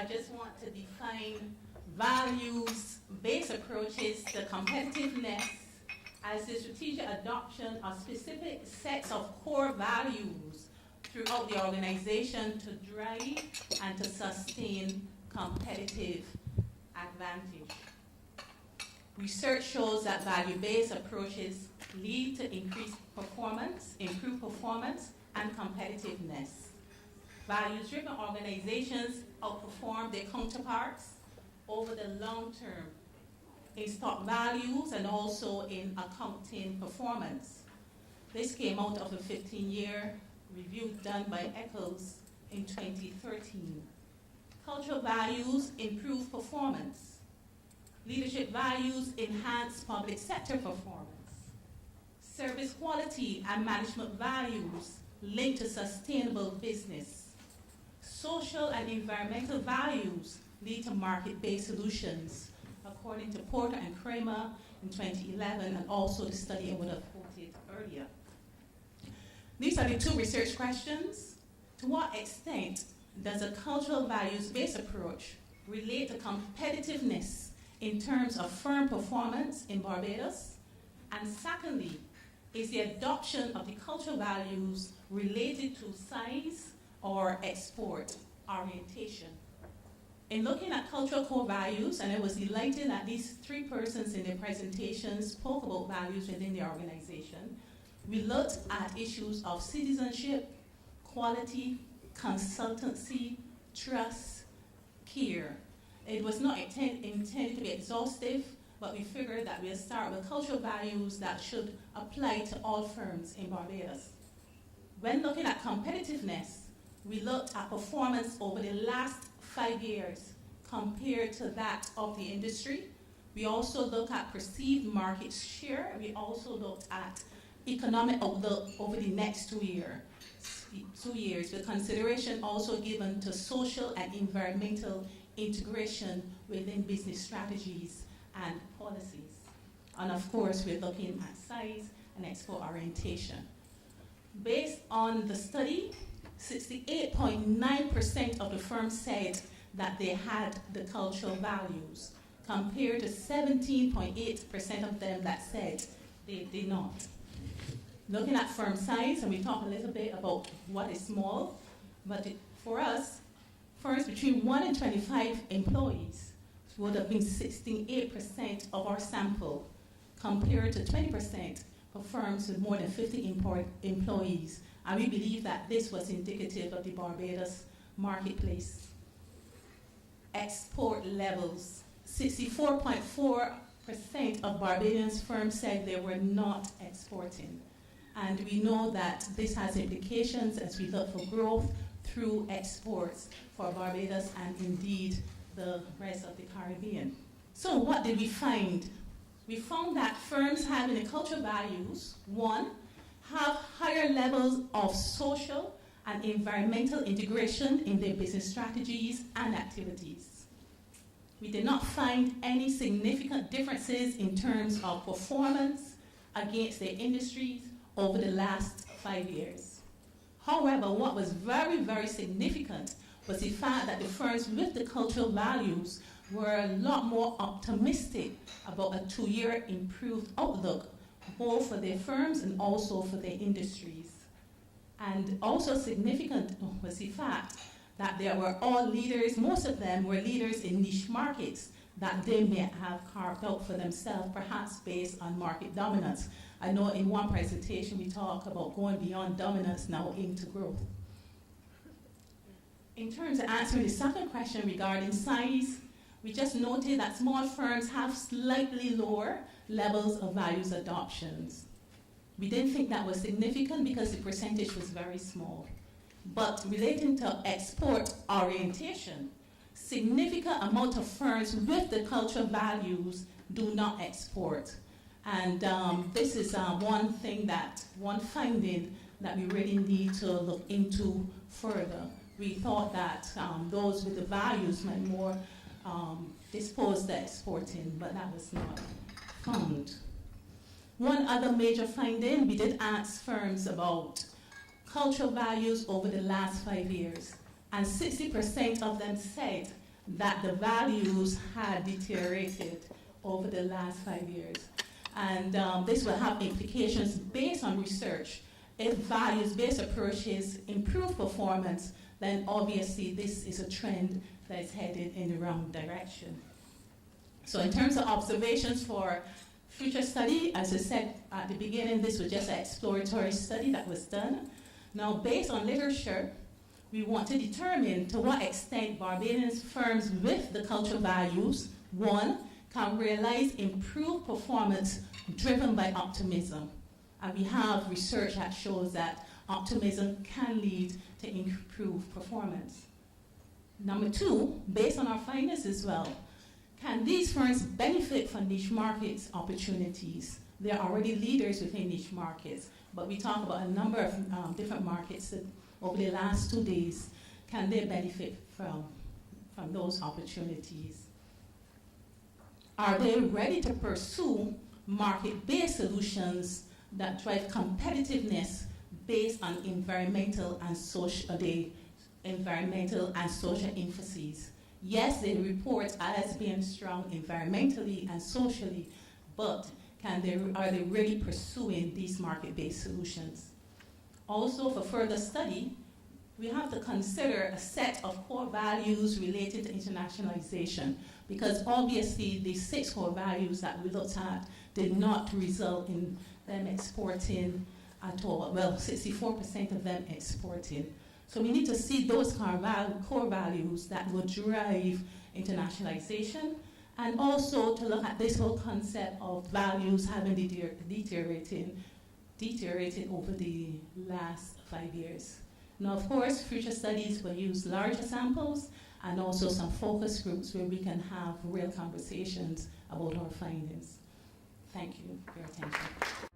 just want to define values-based approaches to competitiveness as the strategic adoption of specific sets of core values throughout the organization to drive and to sustain competitive advantage. Research shows that value-based approaches lead to increased performance, improved performance, and competitiveness. Values-driven organizations outperform their counterparts over the long term in stock values and also in accounting performance. This came out of a 15-year review done by Eccles in 2013. Cultural values improve performance. Leadership values enhance public sector performance. Service quality and management values link to sustainable business. Social and environmental values lead to market-based solutions, according to Porter and Kramer in 2011, and also the study I would have quoted earlier. These are the two research questions. To what extent does a cultural values-based approach relate to competitiveness in terms of firm performance in Barbados? And secondly, is the adoption of the cultural values related to size or export orientation? In looking at cultural core values, and I was delighted that these three persons in their presentations spoke about values within the organization, we looked at issues of citizenship, quality, consultancy, trust, care. It was not intended to be exhaustive, but we figured that we'll start with cultural values that should apply to all firms in Barbados. When looking at competitiveness, we looked at performance over the last 5 years compared to that of the industry. We also look at perceived market share. We also looked at economic outlook over the next 2 years, with consideration also given to social and environmental integration within business strategies and policies. And of course, we're looking at size and export orientation. Based on the study, 68.9% of the firms said that they had the cultural values, compared to 17.8% of them that said they did not. Looking at firm size, and we talk a little bit about what is small, but for us, firms between 1 and 25 employees would have been 68% of our sample, compared to 20% for firms with more than 50 employees. And we believe that this was indicative of the Barbados marketplace. Export levels. 64.4% of Barbadians firms said they were not exporting. And we know that this has implications as we look for growth through exports for Barbados and indeed the rest of the Caribbean. So what did we find? We found that firms having the cultural values, one, have higher levels of social and environmental integration in their business strategies and activities. We did not find any significant differences in terms of performance against their industries over the last 5 years. However, what was very, very significant was the fact that the firms with the cultural values were a lot more optimistic about a 2-year improved outlook, both for their firms and also for their industries. And also significant was the fact that they were all leaders, most of them were leaders in niche markets that they may have carved out for themselves, perhaps based on market dominance. I know in one presentation we talk about going beyond dominance now into growth. In terms of answering the second question regarding size, we just noted that small firms have slightly lower levels of values adoptions. We didn't think that was significant because the percentage was very small. But relating to export orientation, significant amount of firms with the cultural values do not export. And this is one finding that we really need to look into further. We thought that those with the values might more disposed to exporting, but that was not found. One other major finding, we did ask firms about cultural values over the last 5 years, and 60% of them said that the values had deteriorated over the last 5 years. And this will have implications based on research. If values-based approaches improve performance, then obviously this is a trend that is headed in the wrong direction. So in terms of observations for future study, as I said at the beginning, this was just an exploratory study that was done. Now, based on literature, we want to determine to what extent Barbadian firms with the cultural values, one, can realize improved performance driven by optimism. And we have research that shows that optimism can lead to improved performance. Number two, based on our findings as well, can these firms benefit from niche markets opportunities? They're already leaders within niche markets, but we talk about a number of different markets that over the last 2 days, can they benefit from those opportunities? Are they ready to pursue market-based solutions that drive competitiveness based on environmental and social emphases? Yes, they report as being strong environmentally and socially, but are they really pursuing these market-based solutions? Also, for further study, we have to consider a set of core values related to internationalization, because obviously the 6 core values that we looked at did not result in them exporting at all. Well, 64% of them exported. So we need to see those core values that will drive internationalization, and also to look at this whole concept of values having deteriorated over the last 5 years. Now, of course, future studies will use larger samples and also some focus groups where we can have real conversations about our findings. Thank you for your attention.